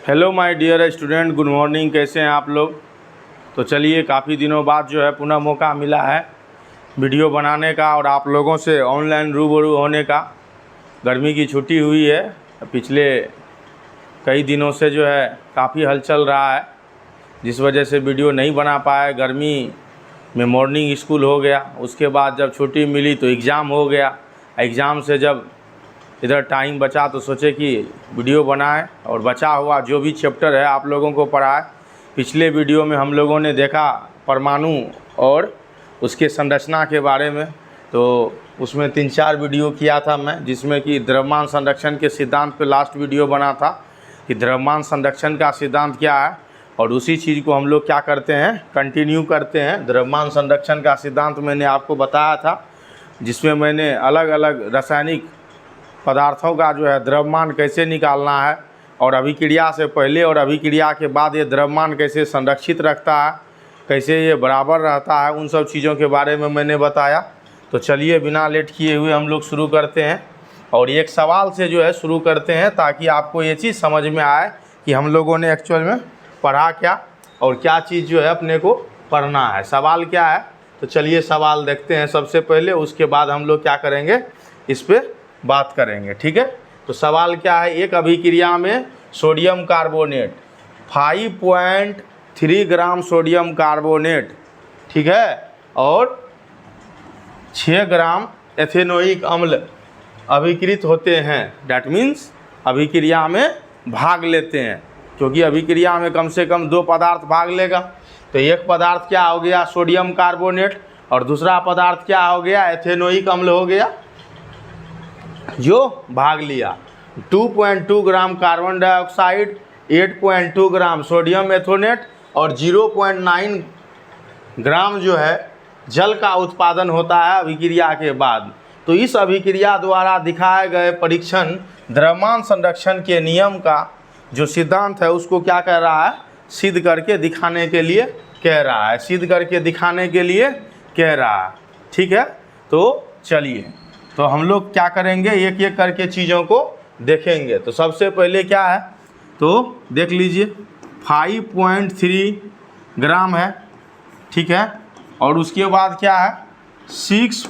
Hello my dear student, good morning. कैसे हैं आप लोग? तो चलिए, काफ़ी दिनों बाद जो है पुनः मौका मिला है वीडियो बनाने का और आप लोगों से ऑनलाइन रूबरू होने का। गर्मी की छुट्टी हुई है, पिछले कई दिनों से जो है काफ़ी हलचल रहा है, जिस वजह से वीडियो नहीं बना पाए। गर्मी में मॉर्निंग स्कूल हो गया, उसके बाद जब छुट्टी मिली तो एग्ज़ाम हो गया। एग्ज़ाम से जब इधर टाइम बचा तो सोचे कि वीडियो बनाएं और बचा हुआ जो भी चैप्टर है आप लोगों को पढ़ाएं। पिछले वीडियो में हम लोगों ने देखा परमाणु और उसके संरचना के बारे में, तो उसमें 3-4 वीडियो किया था मैं, जिसमें कि द्रव्यमान संरक्षण के सिद्धांत पे लास्ट वीडियो बना था कि द्रव्यमान संरक्षण का सिद्धांत क्या है, और उसी चीज़ को हम लोग क्या करते हैं, कंटिन्यू करते हैं। द्रव्यमान संरक्षण का सिद्धांत मैंने आपको बताया था, जिसमें मैंने अलग अलग रासायनिक पदार्थों का जो है द्रव्यमान कैसे निकालना है, और अभिक्रिया से पहले और अभिक्रिया के बाद ये द्रव्यमान कैसे संरक्षित रखता है, कैसे ये बराबर रहता है, उन सब चीज़ों के बारे में मैंने बताया। तो चलिए बिना लेट किए हुए हम लोग शुरू करते हैं और एक सवाल से जो है शुरू करते हैं, ताकि आपको ये चीज़ समझ में आए कि हम लोगों ने एक्चुअल में पढ़ा क्या और क्या चीज़ जो है अपने को पढ़ना है। सवाल क्या है, तो चलिए सवाल देखते हैं सबसे पहले, उसके बाद हम लोग क्या करेंगे, इस पर बात करेंगे। ठीक है, तो सवाल क्या है, एक अभिक्रिया में sodium carbonate 5.3 gram sodium carbonate, ठीक है, और 6 ग्राम एथेनोइक अम्ल अभिकृत होते हैं। डैट मीन्स अभिक्रिया में भाग लेते हैं, क्योंकि अभिक्रिया में कम से कम 2 पदार्थ भाग लेगा। तो एक पदार्थ क्या हो गया, सोडियम कार्बोनेट, और दूसरा पदार्थ क्या हो गया, एथेनोइक अम्ल हो गया, जो भाग लिया। 2.2 gram carbon dioxide, 8.2 gram sodium ethanoate और 0.9 ग्राम जो है जल का उत्पादन होता है अभिक्रिया के बाद। तो इस अभिक्रिया द्वारा दिखाए गए परीक्षण द्रव्यमान संरक्षण के नियम का जो सिद्धांत है उसको क्या कह रहा है, सिद्ध करके दिखाने के लिए कह रहा है, सिद्ध करके दिखाने के लिए कह रहा है। ठीक है, तो चलिए, तो हम लोग क्या करेंगे, एक एक करके चीज़ों को देखेंगे। तो सबसे पहले क्या है, तो देख लीजिए 5.3 ग्राम है, ठीक है, और उसके बाद क्या है 6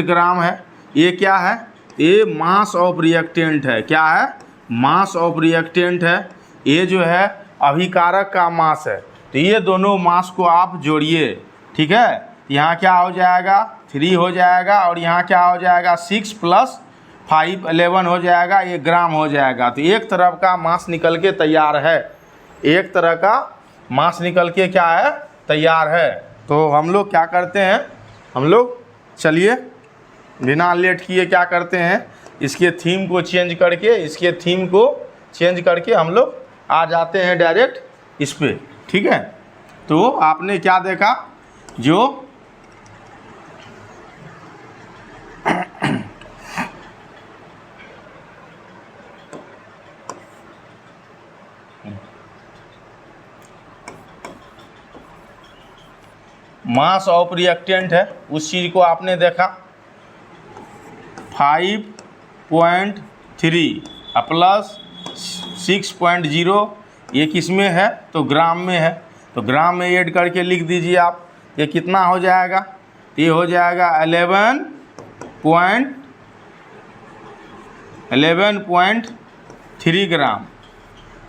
ग्राम है। ये क्या है, ये मास ऑफ रिएक्टेंट है। क्या है, मास ऑफ रिएक्टेंट है। ये जो है अभिकारक का मास है। तो ये दोनों मास को आप जोड़िए, ठीक है। यहाँ क्या हो जाएगा, 3 हो जाएगा, और यहाँ क्या हो जाएगा 6 + 5 11 हो जाएगा, ये ग्राम हो जाएगा। तो एक तरफ का मास निकल के तैयार है, एक तरह का मास निकल के क्या है, तैयार है। तो हम लोग क्या करते हैं, हम लोग चलिए बिना लेट किए क्या करते हैं, इसके थीम को चेंज करके, इसके थीम को चेंज करके हम लोग आ जाते हैं डायरेक्ट इस पर। ठीक है, तो आपने क्या देखा, जो मास ऑफ रिएक्टेंट है उस चीज़ को आपने देखा। 5.3 प्लस 6.0 ये किस में है, तो ग्राम में है। तो ग्राम में ऐड करके लिख दीजिए आप, ये कितना हो जाएगा, ये हो जाएगा 11.3 ग्राम।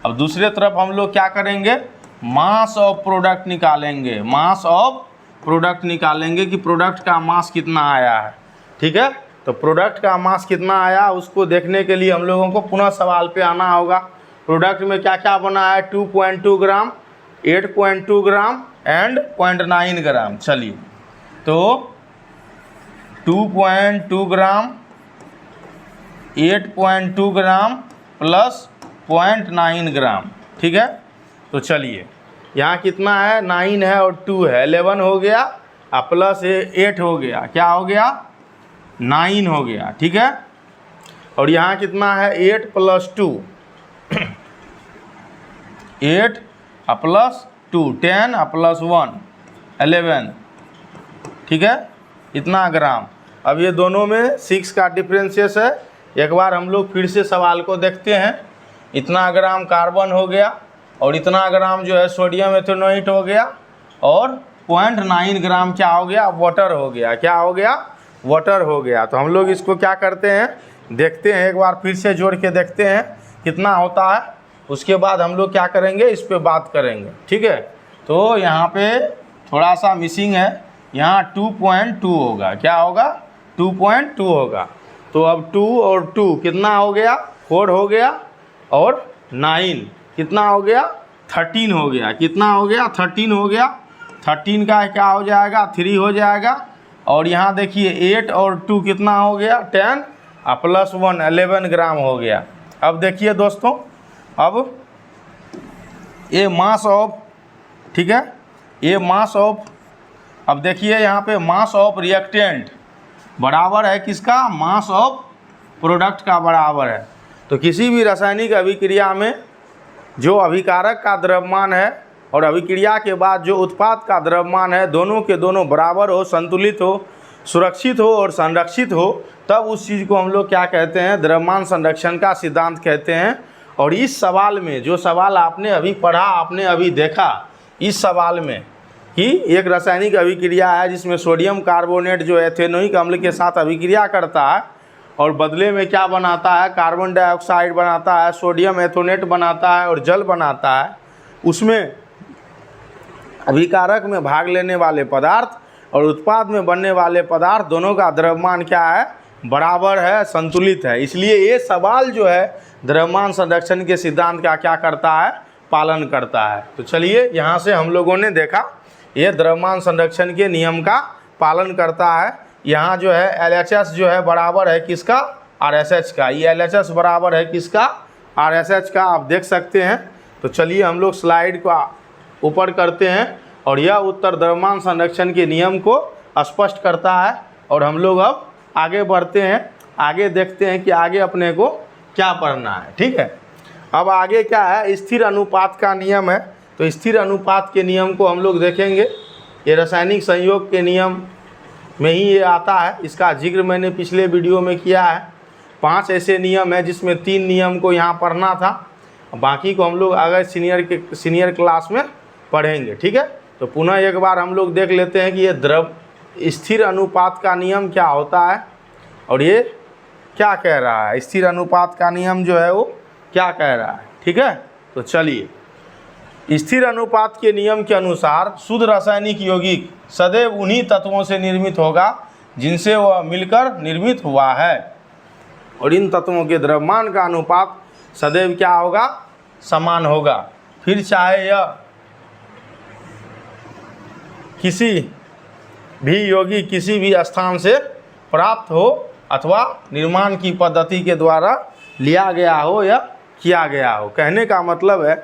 अब दूसरे तरफ हम लोग क्या करेंगे, मास ऑफ प्रोडक्ट निकालेंगे, मास ऑफ प्रोडक्ट निकालेंगे कि प्रोडक्ट का मास कितना आया है। ठीक है, तो प्रोडक्ट का मास कितना आया उसको देखने के लिए हम लोगों को पुनः सवाल पे आना होगा। प्रोडक्ट में क्या क्या बना है, 2.2 ग्राम, 8.2 ग्राम एंड 0.9 ग्राम। चलिए, तो 2.2 ग्राम, 8.2 ग्राम प्लस 0.9 ग्राम। ठीक है, तो चलिए यहाँ कितना है, 9 है और 2 है, 11 हो गया, और प्लस 8 हो गया, क्या हो गया, 9 हो गया। ठीक है, और यहाँ कितना है, 8 + 2 8 + 2 10 + 1 11। ठीक है, इतना ग्राम। अब ये दोनों में 6 का डिफरेंशियस है। एक बार हम लोग फिर से सवाल को देखते हैं। इतना ग्राम कार्बन हो गया और इतना ग्राम जो है सोडियम एथेनोएट हो गया और 0.9 ग्राम क्या हो गया, वाटर हो गया। क्या हो गया, वाटर हो गया। तो हम लोग इसको क्या करते हैं, देखते हैं, एक बार फिर से जोड़ के देखते हैं कितना होता है। उसके बाद हम लोग क्या करेंगे, इस पे बात करेंगे, ठीक है। तो यहाँ पे थोड़ा सा मिसिंग है, यहाँ 2.2 होगा। क्या होगा, 2.2 होगा। तो अब 2 और 2 कितना हो गया, 4 हो गया और 9 कितना हो गया, 13 हो गया। कितना हो गया, 13 हो गया। 13 का क्या हो जाएगा, 3 हो जाएगा। और यहाँ देखिए 8 और 2 कितना हो गया, 10 प्लस 1 11 ग्राम हो गया। अब देखिए दोस्तों, अब ये मास ऑफ, ठीक है, ये मास ऑफ, अब देखिए यहाँ पे मास ऑफ रिएक्टेंट बराबर है किसका, मास ऑफ प्रोडक्ट का बराबर है। तो किसी भी रासायनिक अभिक्रिया में जो अभिकारक का द्रव्यमान है और अभिक्रिया के बाद जो उत्पाद का द्रव्यमान है, दोनों के दोनों बराबर हो, संतुलित हो, सुरक्षित हो और संरक्षित हो, तब उस चीज़ को हम लोग क्या कहते हैं, द्रव्यमान संरक्षण का सिद्धांत कहते हैं। और इस सवाल में, जो सवाल आपने अभी पढ़ा, आपने अभी देखा, इस सवाल में कि एक रासायनिक अभिक्रिया है जिसमें सोडियम कार्बोनेट जो एथेनोइक अम्ल के साथ अभिक्रिया करता है और बदले में क्या बनाता है, कार्बन डाइऑक्साइड बनाता है, सोडियम एथोनेट बनाता है और जल बनाता है। उसमें अभिकारक में भाग लेने वाले पदार्थ और उत्पाद में बनने वाले पदार्थ दोनों का द्रव्यमान क्या है, बराबर है, संतुलित है। इसलिए ये सवाल जो है द्रव्यमान संरक्षण के सिद्धांत का क्या करता है, पालन करता है। तो चलिए यहाँ से हम लोगों ने देखा ये द्रव्यमान संरक्षण के नियम का पालन करता है। यहाँ जो है LHS जो है बराबर है किसका, RSH का। ये LHS बराबर है किसका, RSH का, आप देख सकते हैं। तो चलिए हम लोग स्लाइड को ऊपर करते हैं और यह उत्तर द्रव्यमान संरक्षण के नियम को स्पष्ट करता है। और हम लोग अब आगे बढ़ते हैं, आगे देखते हैं कि आगे अपने को क्या पढ़ना है, ठीक है। अब आगे क्या है, स्थिर अनुपात का नियम है। तो स्थिर अनुपात के नियम को हम लोग देखेंगे। ये रासायनिक संयोग के नियम में ही ये आता है, इसका जिक्र मैंने पिछले वीडियो में किया है। 5 ऐसे नियम है जिसमें 3 नियम को यहाँ पढ़ना था, बाकी को हम लोग अगर सीनियर क्लास में पढ़ेंगे, ठीक है। तो पुनः एक बार हम लोग देख लेते हैं कि ये स्थिर अनुपात का नियम क्या होता है और ये क्या कह रहा है। स्थिर अनुपात का नियम जो है वो क्या कह रहा है, ठीक है। तो चलिए, स्थिर अनुपात के नियम के अनुसार शुद्ध रासायनिक यौगिक सदैव उन्हीं तत्वों से निर्मित होगा जिनसे वह मिलकर निर्मित हुआ है और इन तत्वों के द्रव्यमान का अनुपात सदैव क्या होगा, समान होगा। फिर चाहे यह किसी भी यौगिक किसी भी स्थान से प्राप्त हो अथवा निर्माण की पद्धति के द्वारा लिया गया हो या किया गया हो। कहने का मतलब है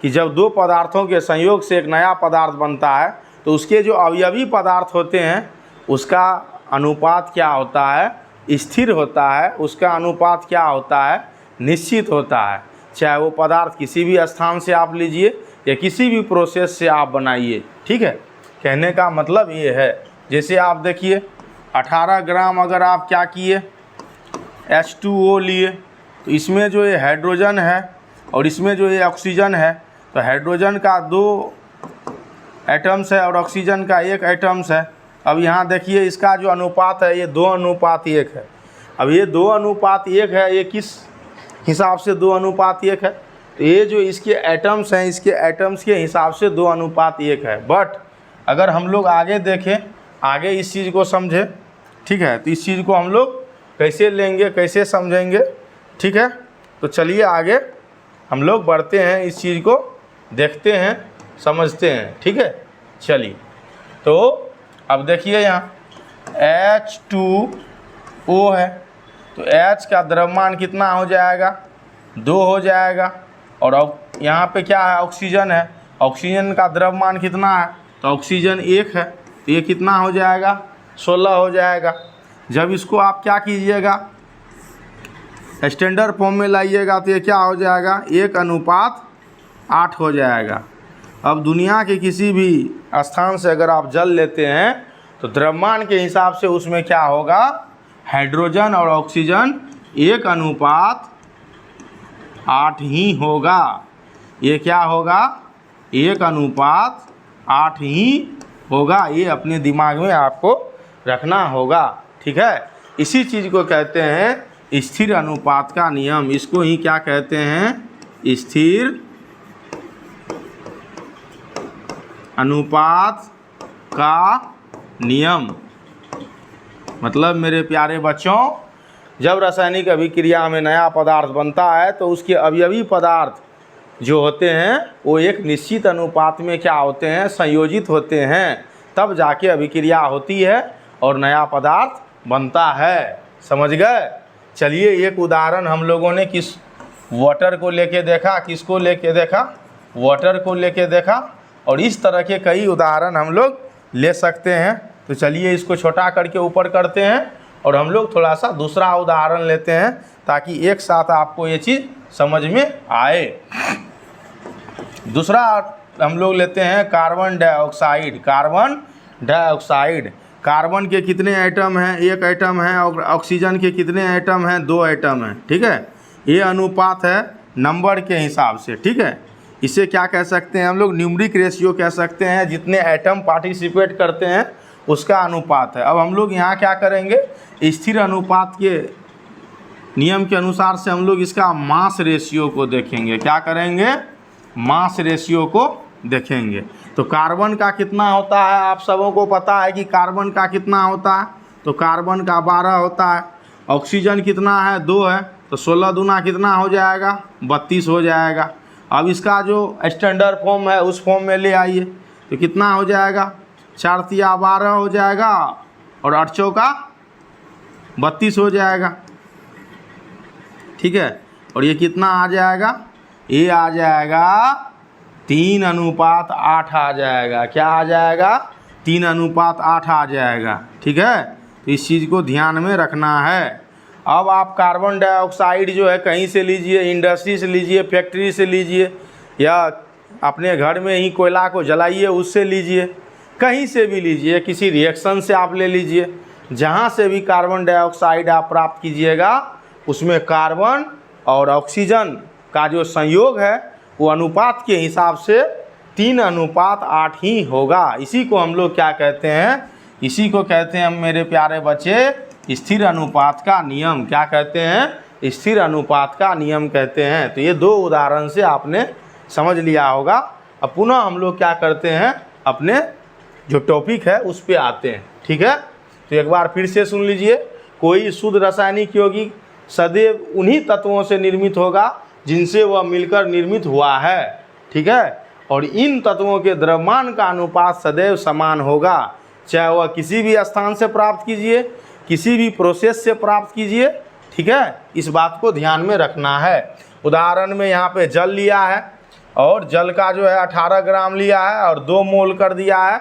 कि जब 2 पदार्थों के संयोग से एक नया पदार्थ बनता है तो उसके जो अवयवी पदार्थ होते हैं उसका अनुपात क्या होता है, स्थिर होता है। उसका अनुपात क्या होता है, निश्चित होता है। चाहे वो पदार्थ किसी भी स्थान से आप लीजिए या किसी भी प्रोसेस से आप बनाइए, ठीक है। कहने का मतलब ये है, जैसे आप देखिए 18 ग्राम अगर आप क्या किए, H2O लिए, तो इसमें जो ये हाइड्रोजन है और इसमें जो ये ऑक्सीजन है, तो हाइड्रोजन का 2 एटम्स है और ऑक्सीजन का 1 एटम्स है। अब यहाँ देखिए इसका जो अनुपात है ये 2:1 है। अब ये 2:1 है, ये किस हिसाब से 2:1 है, तो ये जो इसके एटम्स हैं, इसके एटम्स के हिसाब से 2:1 है। बट अगर हम लोग आगे देखें, आगे इस चीज़ को समझें, ठीक है, तो इस चीज़ को हम लोग कैसे लेंगे, कैसे समझेंगे, ठीक है। तो चलिए आगे हम लोग बढ़ते हैं, इस चीज़ को देखते हैं, समझते हैं, ठीक है। चलिए, तो अब देखिए यहाँ H2O है, तो H का द्रव्यमान कितना हो जाएगा, 2 हो जाएगा। और अब यहाँ पे क्या है, ऑक्सीजन है, ऑक्सीजन का द्रव्यमान कितना है, तो ऑक्सीजन 1 है, तो ये कितना हो जाएगा, 16 हो जाएगा। जब इसको आप क्या कीजिएगा, स्टैंडर्ड फॉर्म में लाइएगा तो ये क्या हो जाएगा, 1:8 हो जाएगा। अब दुनिया के किसी भी स्थान से अगर आप जल लेते हैं तो द्रव्यमान के हिसाब से उसमें क्या होगा, हाइड्रोजन और ऑक्सीजन 1:8 8 ही होगा। ये क्या होगा? 1:8 ही होगा। ये अपने दिमाग में आपको रखना होगा, ठीक है। इसी चीज़ को कहते हैं स्थिर अनुपात का नियम। इसको ही क्या कहते हैं? स्थिर अनुपात का नियम। मतलब मेरे प्यारे बच्चों, जब रासायनिक अभिक्रिया में नया पदार्थ बनता है तो उसके अवयवी पदार्थ जो होते हैं वो एक निश्चित अनुपात में क्या होते हैं? संयोजित होते हैं। तब जाके अभिक्रिया होती है और नया पदार्थ बनता है। समझ गए? चलिए एक उदाहरण हम लोगों ने किस वाटर को लेके देखा, किसको लेके देखा? वाटर को लेके देखा। और इस तरह के कई उदाहरण हम लोग ले सकते हैं। तो चलिए इसको छोटा करके ऊपर करते हैं और हम लोग थोड़ा सा दूसरा उदाहरण लेते हैं ताकि एक साथ आपको ये चीज़ समझ में आए। दूसरा हम लोग लेते हैं carbon dioxide. Carbon dioxide, carbon के कितने एटम हैं? 1 एटम है। और ऑक्सीजन के कितने एटम हैं? 2 एटम हैं, ठीक है। ये अनुपात है नंबर के हिसाब से, ठीक है। इसे क्या कह सकते हैं हम लोग? न्यूमरिक रेशियो कह सकते हैं। जितने एटम पार्टिसिपेट करते हैं उसका अनुपात है। अब हम लोग यहाँ क्या करेंगे? स्थिर अनुपात के नियम के अनुसार से हम लोग इसका मास रेशियो को देखेंगे। क्या करेंगे? मास रेशियो को देखेंगे। तो कार्बन का कितना होता है? आप सबों को पता है कि कार्बन का कितना होता है। तो कार्बन का 12 होता है। ऑक्सीजन कितना है? 2 है। तो 16 दूना कितना हो जाएगा? 32 हो जाएगा। अब इसका जो स्टैंडर्ड फॉर्म है उस फॉर्म में ले आइए तो कितना हो जाएगा? 4 तिया 12 हो जाएगा और 8 चौका 32 हो जाएगा, ठीक है। और ये कितना आ जाएगा? ये आ जाएगा 3:8 आ जाएगा। क्या आ जाएगा? 3:8 आ जाएगा, ठीक है। तो इस चीज़ को ध्यान में रखना है। अब आप कार्बन डाइऑक्साइड जो है कहीं से लीजिए, इंडस्ट्री से लीजिए, फैक्ट्री से लीजिए, या अपने घर में ही कोयला को जलाइए उससे लीजिए, कहीं से भी लीजिए, किसी रिएक्शन से आप ले लीजिए, जहाँ से भी कार्बन डाइऑक्साइड आप प्राप्त कीजिएगा उसमें कार्बन और ऑक्सीजन का जो संयोग है वो अनुपात के हिसाब से 3:8 ही होगा। इसी को हम लोग क्या कहते हैं? इसी को कहते हैं मेरे प्यारे बच्चे स्थिर अनुपात का नियम। क्या कहते हैं? स्थिर अनुपात का नियम कहते हैं। तो ये 2 उदाहरण से आपने समझ लिया होगा। अब पुनः हम लोग क्या करते हैं? अपने जो टॉपिक है उस पे आते हैं, ठीक है। तो एक बार फिर से सुन लीजिए। कोई शुद्ध रासायनिक यौगिक सदैव उन्हीं तत्वों से निर्मित होगा जिनसे वह मिलकर निर्मित हुआ है, ठीक है। और इन तत्वों के द्रव्यमान का अनुपात सदैव समान होगा, चाहे वह किसी भी स्थान से प्राप्त कीजिए, किसी भी प्रोसेस से प्राप्त कीजिए, ठीक है। इस बात को ध्यान में रखना है। उदाहरण में यहाँ पे जल लिया है और जल का जो है 18 ग्राम लिया है और 2 मोल कर दिया है,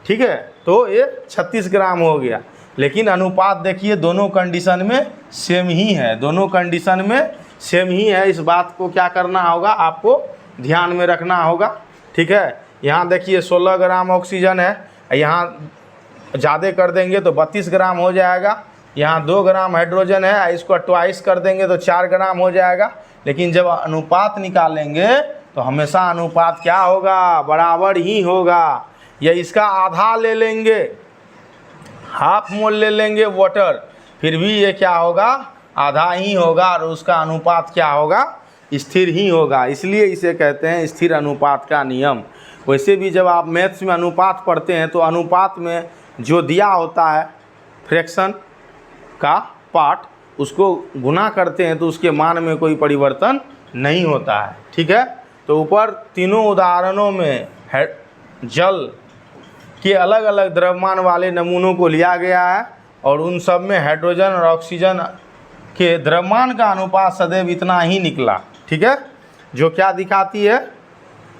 ठीक है। तो ये 36 ग्राम हो गया। लेकिन अनुपात देखिए दोनों कंडीशन में सेम ही है, दोनों कंडीशन में सेम ही है। इस बात को क्या करना होगा? आपको ध्यान में रखना होगा, ठीक है। यहाँ देखिए 16 ग्राम ऑक्सीजन है, यहाँ ज़्यादा कर देंगे तो 32 ग्राम हो जाएगा। यहाँ 2 ग्राम हाइड्रोजन है, इसको ट्वाइस कर देंगे तो 4 ग्राम हो जाएगा। लेकिन जब अनुपात निकालेंगे तो हमेशा अनुपात क्या होगा? बराबर ही होगा। या इसका आधा ले लेंगे, हाफ मोल ले लेंगे वाटर, फिर भी ये क्या होगा? आधा ही होगा और उसका अनुपात क्या होगा? स्थिर ही होगा। इसलिए इसे कहते हैं स्थिर अनुपात का नियम। वैसे भी जब आप मैथ्स में अनुपात पढ़ते हैं तो अनुपात में जो दिया होता है फ्रैक्शन का पार्ट, उसको गुना करते हैं तो उसके मान में कोई परिवर्तन नहीं होता है, ठीक है। तो ऊपर तीनों उदाहरणों में जल के अलग अलग द्रव्यमान वाले नमूनों को लिया गया है और उन सब में हाइड्रोजन और ऑक्सीजन के द्रव्यमान का अनुपात सदैव इतना ही निकला, ठीक है, जो क्या दिखाती है,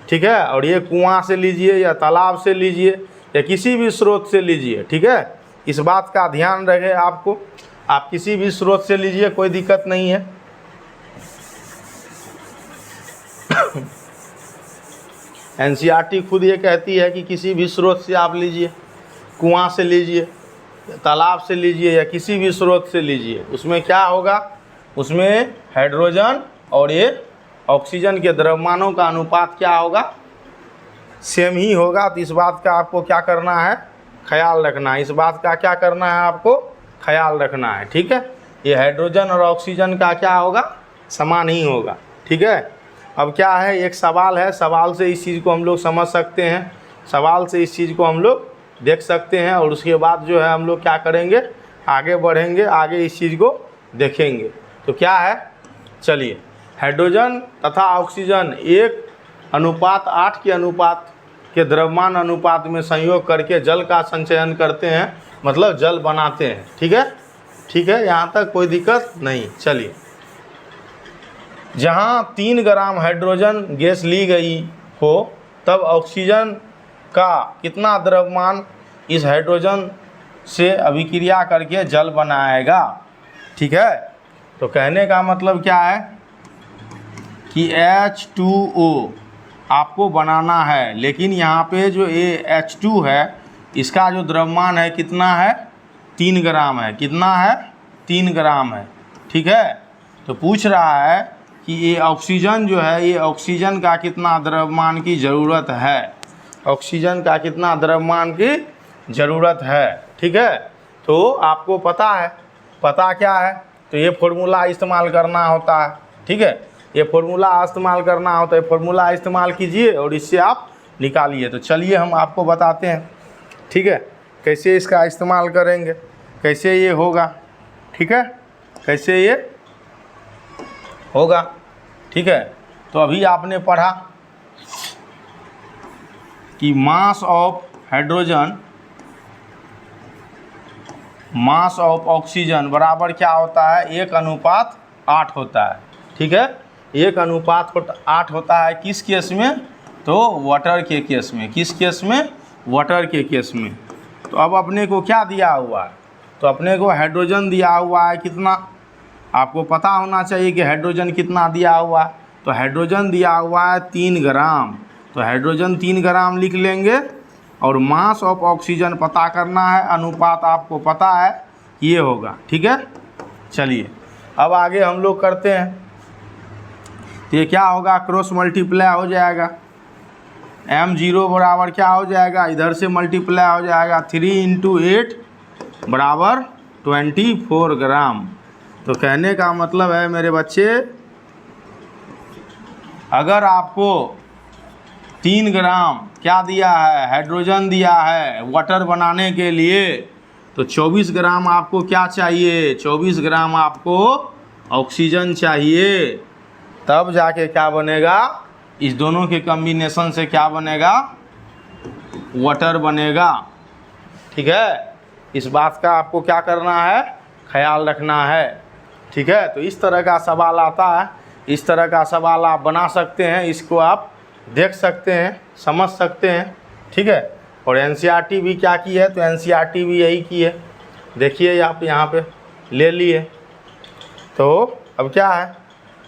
ठीक है। और ये कुआं से लीजिए या तालाब से लीजिए या किसी भी स्रोत से लीजिए, ठीक है। इस बात का ध्यान रहे आपको। आप किसी भी स्रोत से लीजिए, कोई दिक्कत नहीं है। एनसीईआरटी खुद ये कहती है कि किसी भी स्रोत से आप लीजिए, कुआं से लीजिए, तालाब से लीजिए या किसी भी स्रोत से लीजिए, उसमें क्या होगा? उसमें हाइड्रोजन और ये ऑक्सीजन के द्रव्यमानों का अनुपात क्या होगा, सेम ही होगा। तो इस बात का आपको क्या करना है, ख्याल रखना है। इस बात का क्या करना है, आपको ख्याल रखना है। ठीक है, ये हाइड्रोजन और ऑक्सीजन का क्या होगा, समान ही होगा। ठीक है, अब क्या है, एक सवाल है, सवाल से इस चीज़ को हम लोग समझ सकते हैं, सवाल से इस चीज़ को हम लोग देख सकते हैं, और उसके बाद जो है हम लोग क्या करेंगे, आगे बढ़ेंगे, आगे इस चीज़ को देखेंगे। तो क्या है, चलिए, हाइड्रोजन तथा ऑक्सीजन 1:8 के अनुपात के द्रव्यमान अनुपात में संयोग करके जल का संचयन करते हैं, मतलब जल बनाते हैं। ठीक है, ठीक है, यहाँ तक कोई दिक्कत नहीं। चलिए, जहाँ 3 ग्राम हाइड्रोजन गैस ली गई हो, तब ऑक्सीजन का कितना द्रव्यमान इस हाइड्रोजन से अभिक्रिया करके जल बनाएगा। ठीक है, तो कहने का मतलब क्या है कि H2O आपको बनाना है, लेकिन यहाँ पे जो ये H2 है, इसका जो द्रव्यमान है कितना है, 3 ग्राम है। कितना है, 3 ग्राम है। ठीक है, तो पूछ रहा है कि ये ऑक्सीजन जो है, ये ऑक्सीजन का कितना द्रव्यमान की ज़रूरत है, ऑक्सीजन का कितना द्रव्यमान की ज़रूरत है। ठीक है, तो आपको पता है, पता क्या है, तो ये फॉर्मूला इस्तेमाल करना होता है। ठीक है, ये फॉर्मूला इस्तेमाल करना होता है, फॉर्मूला इस्तेमाल कीजिए और इससे आप निकालिए। तो चलिए हम आपको बताते हैं, ठीक है, कैसे इसका इस्तेमाल करेंगे, कैसे ये होगा। ठीक है, कैसे ये होगा। ठीक है, तो अभी आपने पढ़ा कि mass of hydrogen mass of oxygen बराबर क्या होता है, 1:8 होता है। ठीक है, 1:8 होता है किस केस में, तो वाटर के केस में। किस केस में, वाटर के केस में। तो अब अपने को क्या दिया हुआ है, तो अपने को हाइड्रोजन दिया हुआ है कितना, आपको पता होना चाहिए कि हाइड्रोजन कितना दिया हुआ है। तो हाइड्रोजन दिया हुआ है 3 ग्राम, तो हाइड्रोजन 3 ग्राम लिख लेंगे, और मास ऑफ ऑक्सीजन पता करना है, अनुपात आपको पता है ये होगा। ठीक है, चलिए अब आगे हम लोग करते हैं। तो ये क्या होगा, क्रॉस मल्टीप्लाई हो जाएगा, m0 बराबर क्या हो जाएगा, इधर से मल्टीप्लाई हो जाएगा, 3 × 8 बराबर 24 ग्राम। तो कहने का मतलब है मेरे बच्चे, अगर आपको 3 ग्राम क्या दिया है, हाइड्रोजन दिया है वाटर बनाने के लिए, तो 24 ग्राम आपको क्या चाहिए, 24 ग्राम आपको ऑक्सीजन चाहिए। तब जाके क्या बनेगा, इस दोनों के कॉम्बिनेशन से क्या बनेगा, वाटर बनेगा। ठीक है, इस बात का आपको क्या करना है, ख्याल रखना है। ठीक है, तो इस तरह का सवाल आता है, इस तरह का सवाल आप बना सकते हैं, इसको आप देख सकते हैं, समझ सकते हैं। ठीक है, और एनसीईआरटी भी क्या की है, तो एनसीईआरटी भी यही की है। देखिए आप यहाँ पे ले लिए। तो अब क्या है,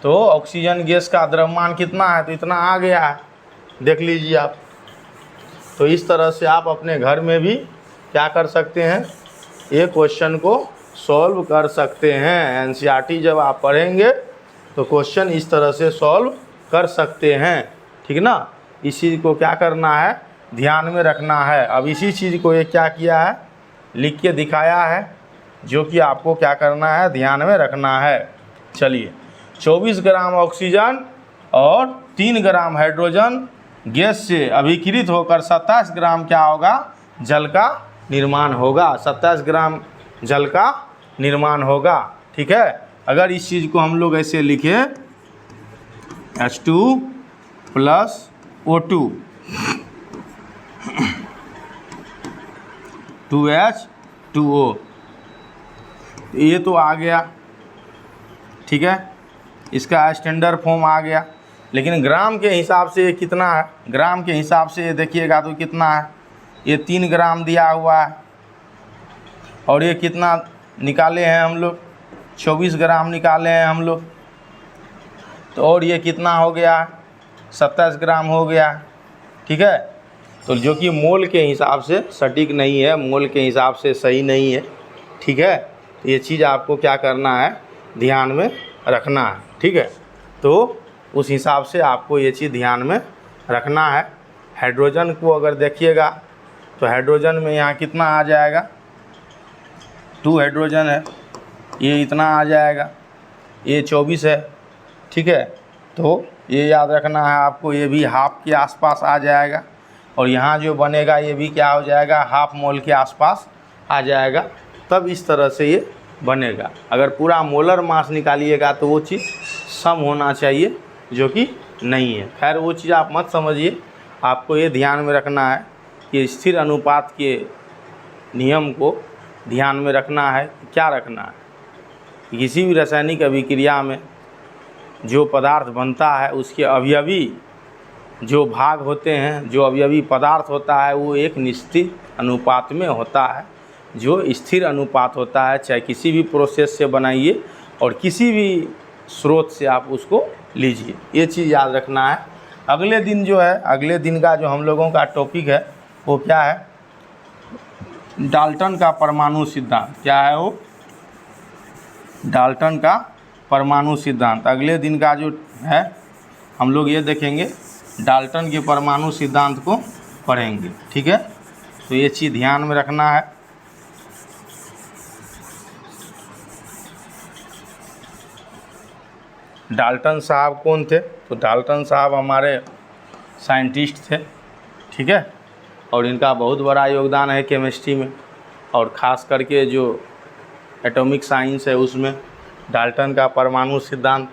तो ऑक्सीजन गैस का द्रव्यमान कितना है, तो इतना आ गया है, देख लीजिए आप। तो इस तरह से आप अपने घर में भी क्या कर सकते हैं, ये क्वेश्चन को सॉल्व कर सकते हैं। एनसीईआरटी जब आप पढ़ेंगे तो क्वेश्चन इस तरह से सॉल्व कर सकते हैं। ठीक ना, इस चीज़ को क्या करना है, ध्यान में रखना है। अब इसी चीज़ को ये क्या किया है, लिख के दिखाया है, जो कि आपको क्या करना है, ध्यान में रखना है। चलिए, 24 ग्राम ऑक्सीजन और 3 ग्राम हाइड्रोजन गैस से अभिक्रित होकर 27 ग्राम क्या होगा, जल का निर्माण होगा। 27 ग्राम जल का निर्माण होगा। ठीक है, अगर इस चीज़ को हम लोग ऐसे लिखें, H2 + O2 2H2O, ये तो आ गया। ठीक है, इसका स्टैंडर्ड फॉर्म आ गया। लेकिन ग्राम के हिसाब से ये कितना है, ग्राम के हिसाब से ये देखिएगा तो कितना है, ये 3 ग्राम दिया हुआ है, और ये कितना निकाले हैं हम लोग, 24 ग्राम निकाले हैं हम लोग। तो और ये कितना हो गया, 27 ग्राम हो गया। ठीक है, तो जो कि मोल के हिसाब से सटीक नहीं है, मोल के हिसाब से सही नहीं है। ठीक है, ये चीज़ आपको क्या करना है, ध्यान में रखना है। ठीक है, तो उस हिसाब से आपको ये चीज़ ध्यान में रखना है। हाइड्रोजन को अगर देखिएगा तो हाइड्रोजन में यहाँ कितना आ जाएगा, 2 हाइड्रोजन है, ये इतना आ जाएगा, ये 24 है, ठीक है। तो ये याद रखना है आपको, ये भी हाफ के आसपास आ जाएगा और यहाँ जो बनेगा ये भी क्या हो जाएगा, हाफ मोल के आसपास आ जाएगा। तब इस तरह से ये बनेगा। अगर पूरा मोलर मास निकालिएगा तो वो चीज़ सम होना चाहिए, जो कि नहीं है। खैर वो चीज़ आप मत समझिए, आपको ये ध्यान में रखना है कि स्थिर अनुपात के नियम को ध्यान में रखना है। क्या रखना है, किसी भी रासायनिक अभिक्रिया में जो पदार्थ बनता है उसके अवयवी जो भाग होते हैं, जो अवयवी पदार्थ होता है, वो एक निश्चित अनुपात में होता है, जो स्थिर अनुपात होता है। चाहे किसी भी प्रोसेस से बनाइए और किसी भी स्रोत से आप उसको लीजिए, ये चीज़ याद रखना है। अगले दिन जो है, अगले दिन का जो हम लोगों का टॉपिक है वो क्या है, डाल्टन का परमाणु सिद्धांत। क्या है वो, डाल्टन का परमाणु सिद्धांत। अगले दिन का जो है हम लोग ये देखेंगे, डाल्टन के परमाणु सिद्धांत को पढ़ेंगे, ठीक है। तो ये चीज़ ध्यान में रखना है। डाल्टन साहब कौन थे, तो डाल्टन साहब हमारे साइंटिस्ट थे, ठीक है। और इनका बहुत बड़ा योगदान है केमिस्ट्री में, और ख़ास करके जो एटॉमिक साइंस है उसमें डाल्टन का परमाणु सिद्धांत।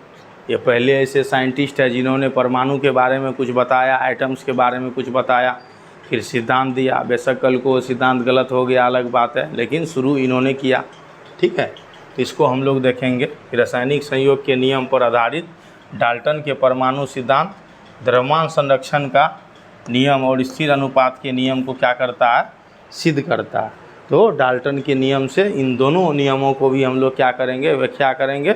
ये पहले ऐसे साइंटिस्ट है जिन्होंने परमाणु के बारे में कुछ बताया, एटम्स के बारे में कुछ बताया, फिर सिद्धांत दिया। बेशक कल को सिद्धांत गलत हो गया अलग बात है, लेकिन शुरू इन्होंने किया, ठीक है। तो इसको हम लोग देखेंगे। रासायनिक संयोग के नियम पर आधारित डाल्टन के परमाणु सिद्धांत द्रव्यमान संरक्षण का नियम और स्थिर अनुपात के नियम को क्या करता है, सिद्ध करता है। तो डाल्टन के नियम से इन दोनों नियमों को भी हम लोग क्या करेंगे, व्याख्या करेंगे।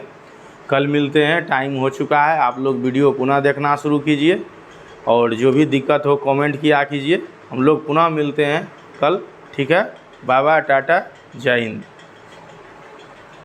कल मिलते हैं, टाइम हो चुका है। आप लोग वीडियो पुनः देखना शुरू कीजिए और जो भी दिक्कत हो कमेंट किया कीजिए। हम लोग पुनः मिलते हैं कल, ठीक है। बाय बाय, टाटा, जय हिंद।